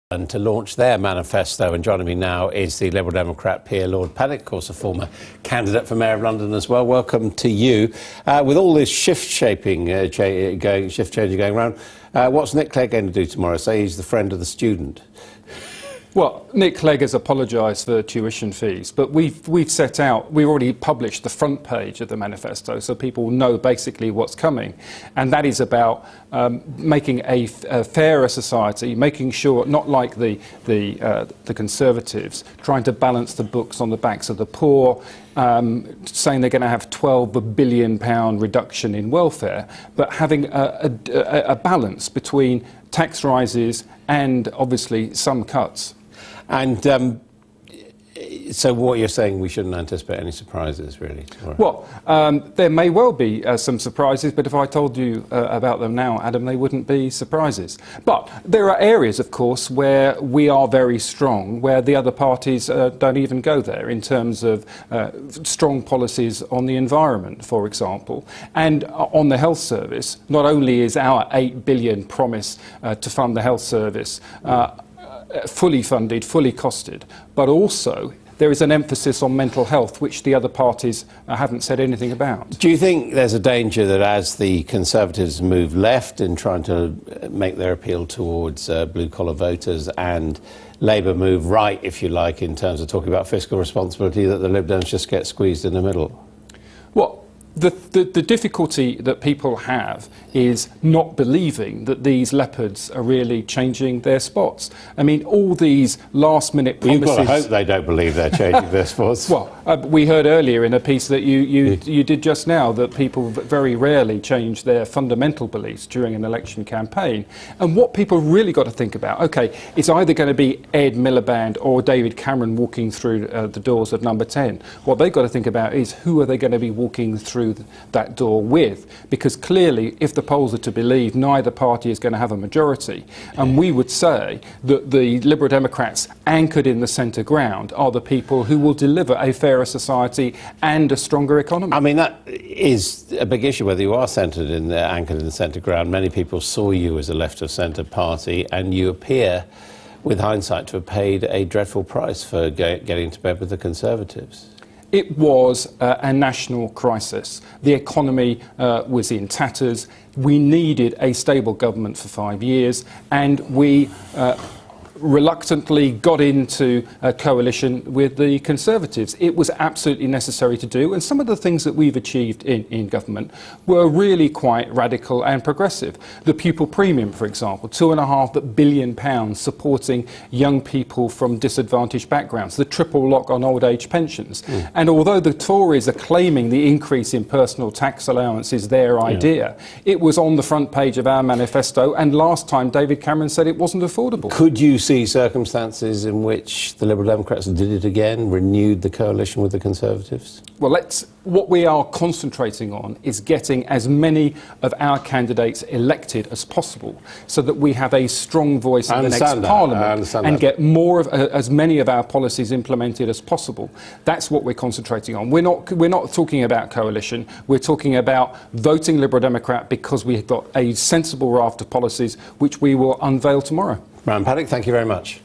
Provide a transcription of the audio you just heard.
And to launch their manifesto, and joining me now is the Liberal Democrat peer Lord Paddick, of course a former candidate for Mayor of London as well. Welcome to you. With all this shift-changing going around, what's Nick Clegg going to do tomorrow? Say he's the friend of the student. Well, Nick Clegg has apologised for tuition fees, but we've already published the front page of the manifesto, so people know basically what's coming, and that is about making a fairer society, making sure, not like the Conservatives, trying to balance the books on the backs of the poor, saying they're going to have £12 billion reduction in welfare, but having a balance between tax rises and obviously some cuts. And so what you're saying, we shouldn't anticipate any surprises, really? Well, there may well be some surprises, but if I told you about them now, Adam, they wouldn't be surprises. But there are areas, of course, where we are very strong, where the other parties don't even go there, in terms of strong policies on the environment, for example. And on the health service, not only is our £8 billion promise to fund the health service fully funded, fully costed, but also there is an emphasis on mental health, which the other parties haven't said anything about. Do you think there's a danger that as the Conservatives move left in trying to make their appeal towards blue-collar voters and Labour move right, if you like, in terms of talking about fiscal responsibility, that the Lib Dems just get squeezed in the middle? Well, the difficulty that people have is not believing that these leopards are really changing their spots. I mean, all these last-minute promises... You've got to hope they don't believe they're changing their spots. Well, we heard earlier in a piece that you did just now that people very rarely change their fundamental beliefs during an election campaign. And what people really got to think about, OK, it's either going to be Ed Miliband or David Cameron walking through the doors of number 10. What they've got to think about is who are they going to be walking through that door with, because clearly, if the polls are to believe, neither party is going to have a majority. And we would say that the Liberal Democrats anchored in the centre ground are the people who will deliver a fairer society and a stronger economy. I mean, that is a big issue, whether you are anchored in the centre ground. Many people saw you as a left-of-centre party, and you appear, with hindsight, to have paid a dreadful price for getting to bed with the Conservatives. It was a national crisis. The economy was in tatters. We needed a stable government for 5 years, and we reluctantly got into a coalition with the Conservatives. It was absolutely necessary to do, and some of the things that we've achieved in government were really quite radical and progressive. The pupil premium, for example, £2.5 billion supporting young people from disadvantaged backgrounds, the triple lock on old age pensions. And although the Tories are claiming the increase in personal tax allowance is their idea, it was on the front page of our manifesto, and last time David Cameron said it wasn't affordable. Could you see circumstances in which the Liberal Democrats did it again, renewed the coalition with the Conservatives? Well, what we are concentrating on is getting as many of our candidates elected as possible, so that we have a strong voice in the next Parliament and get more of as many of our policies implemented as possible. That's what we're concentrating on. We're not talking about coalition. We're talking about voting Liberal Democrat because we've got a sensible raft of policies which we will unveil tomorrow. Paddick, thank you very much.